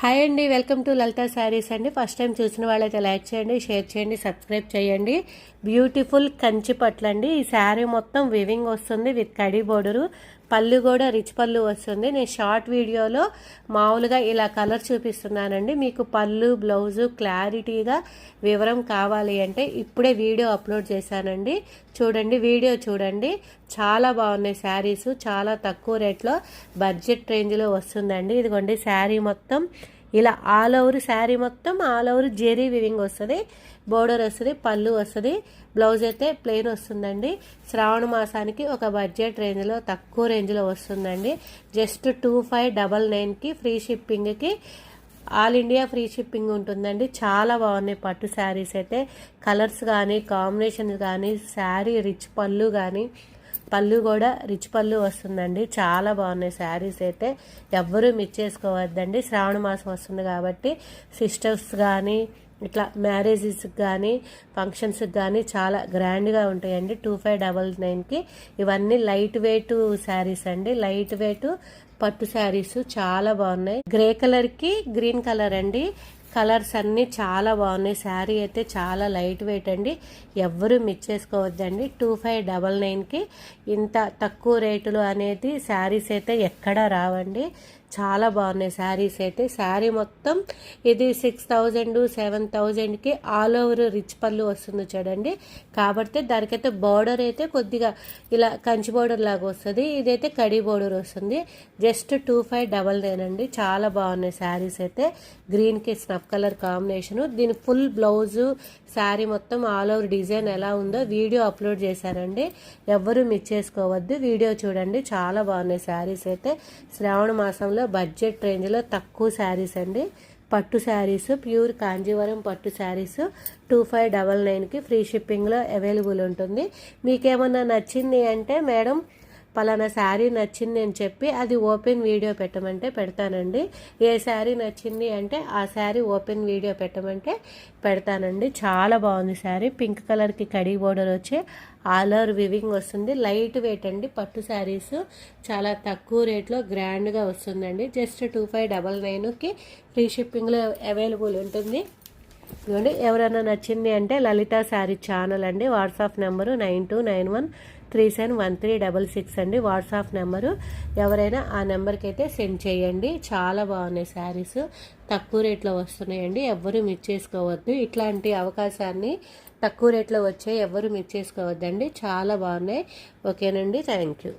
Hi అండి, welcome to లలిత శారీస్ అండి. First time చూసిన వాళ్ళైతే లైక్ చేయండి, షేర్ చేయండి, సబ్స్క్రైబ్ చేయండి. బ్యూటిఫుల్ కంచి పట్లు అండి. ఈ శారీ మొత్తం వివింగ్ వస్తుంది విత్ కడీ బోర్డరు. పళ్ళు కూడా రిచ్ పళ్ళు వస్తుంది. నేను షార్ట్ వీడియోలో మామూలుగా ఇలా కలర్ చూపిస్తున్నానండి. మీకు పళ్ళు బ్లౌజు క్లారిటీగా వివరం కావాలి అంటే ఇప్పుడే వీడియో అప్లోడ్ చేశానండి. చూడండి, వీడియో చూడండి. చాలా బాగున్నాయి శారీస్. చాలా తక్కువ రేట్లో బడ్జెట్ రేంజ్లో వస్తుందండి. ఇదిగోండి శారీ మొత్తం ఇలా ఆల్ ఓవర్ శారీ మొత్తం ఆల్ ఓవర్ జెరీ వివింగ్ వస్తుంది. బోర్డర్ వస్తుంది, పళ్ళు వస్తుంది, బ్లౌజ్ అయితే ప్లెయిన్ వస్తుందండి. శ్రావణ మాసానికి ఒక బడ్జెట్ రేంజ్లో తక్కువ రేంజ్లో వస్తుందండి. జస్ట్ 2599కి ఫ్రీ షిప్పింగ్కి ఆల్ ఇండియా ఫ్రీ షిప్పింగ్ ఉంటుందండి. చాలా బాగున్నాయి పట్టు శారీస్ అయితే. కలర్స్ కానీ కాంబినేషన్స్ కానీ శారీ రిచ్ పళ్ళు కానీ పళ్ళు కూడా రిచ్ పళ్ళు వస్తుందండి. చాలా బాగున్నాయి శారీస్ అయితే. ఎవ్వరూ మిస్ చేసుకోవద్దండి. శ్రావణ మాసం వస్తుంది కాబట్టి సిస్టర్స్ కానీ ఇట్లా మ్యారేజెస్కి కానీ ఫంక్షన్స్కి కానీ చాలా గ్రాండ్గా ఉంటాయండి. 2599కి ఇవన్నీ లైట్ వెయిట్ శారీస్ అండి. లైట్ వెయిట్ పట్టు శారీస్ చాలా బాగున్నాయి. గ్రే కలర్కి గ్రీన్ కలర్ అండి. కలర్స్ అన్నీ చాలా బాగున్నాయి. శారీ అయితే చాలా లైట్ వెయిట్ అండి. ఎవ్వరూ మిస్ చేసుకోవద్దండి. 2599కి ఇంత తక్కువ రేటులో అనేది శారీస్ అయితే ఎక్కడా రావండి. చాలా బాగున్నాయి శారీస్ అయితే. శారీ మొత్తం ఇది 6000 7000కి ఆల్ ఓవర్ రిచ్ పళ్ళు వస్తుంది చూడండి. కాబట్టి దానికైతే బార్డర్ అయితే కొద్దిగా ఇలా కంచి బార్డర్ లాగా వస్తుంది. ఇదైతే కడీ బార్డర్ వస్తుంది. జస్ట్ 2599 అండి. చాలా బాగున్నాయి శారీస్ అయితే. గ్రీన్కి స్నఫ్ కలర్ కాంబినేషను. దీని ఫుల్ బ్లౌజు శారీ మొత్తం ఆల్ ఓవర్ డిజైన్ ఎలా ఉందో వీడియో అప్లోడ్ చేశానండి. ఎవ్వరూ మిస్ చేసుకోవద్దు. వీడియో చూడండి. చాలా బాగున్నాయి శారీస్ అయితే. శ్రావణ మాసంలో బడ్జెట్ రేంజ్లో తక్కువ శారీస్ అండి. పట్టు శారీస్ ప్యూర్ కాంజీవరం పట్టు శారీస్ 2599కి ఫ్రీ షిప్పింగ్లో అవైలబుల్ ఉంటుంది. మీకేమన్నా నచ్చింది అంటే మేడం పలానా శారీ నచ్చింది అని చెప్పి అది ఓపెన్ వీడియో పెట్టమంటే పెడతానండి. ఏ శారీ నచ్చింది అంటే ఆ శారీ ఓపెన్ వీడియో పెట్టమంటే పెడతానండి. చాలా బాగుంది శారీ. పింక్ కలర్కి కడీ బోర్డర్ వచ్చి ఆల్ ఓవర్ వివింగ్ వస్తుంది. లైట్ వెయిట్ అండి. పట్టు శారీస్ చాలా తక్కువ రేట్లో గ్రాండ్గా వస్తుందండి. జస్ట్ 2599కి ఫ్రీ షిప్పింగ్లో అవైలబుల్ ఉంటుంది. ఇవ్వండి, ఎవరైనా నచ్చింది అంటే లలిత శారీ ఛానల్ అండి. వాట్సాప్ నెంబరు 9291371366 అండి వాట్సాప్ నెంబరు. ఎవరైనా ఆ నెంబర్కి అయితే సెండ్ చేయండి. చాలా బాగున్నాయి శారీస్. తక్కువ రేట్లో వస్తున్నాయండి. ఎవ్వరూ మిస్ చేసుకోవద్దు. ఇట్లాంటి అవకాశాన్ని తక్కువ రేట్లో వచ్చే ఎవ్వరూ మిస్ చేసుకోవద్దండి. చాలా బాగున్నాయి. ఓకేనండి, థ్యాంక్ యూ.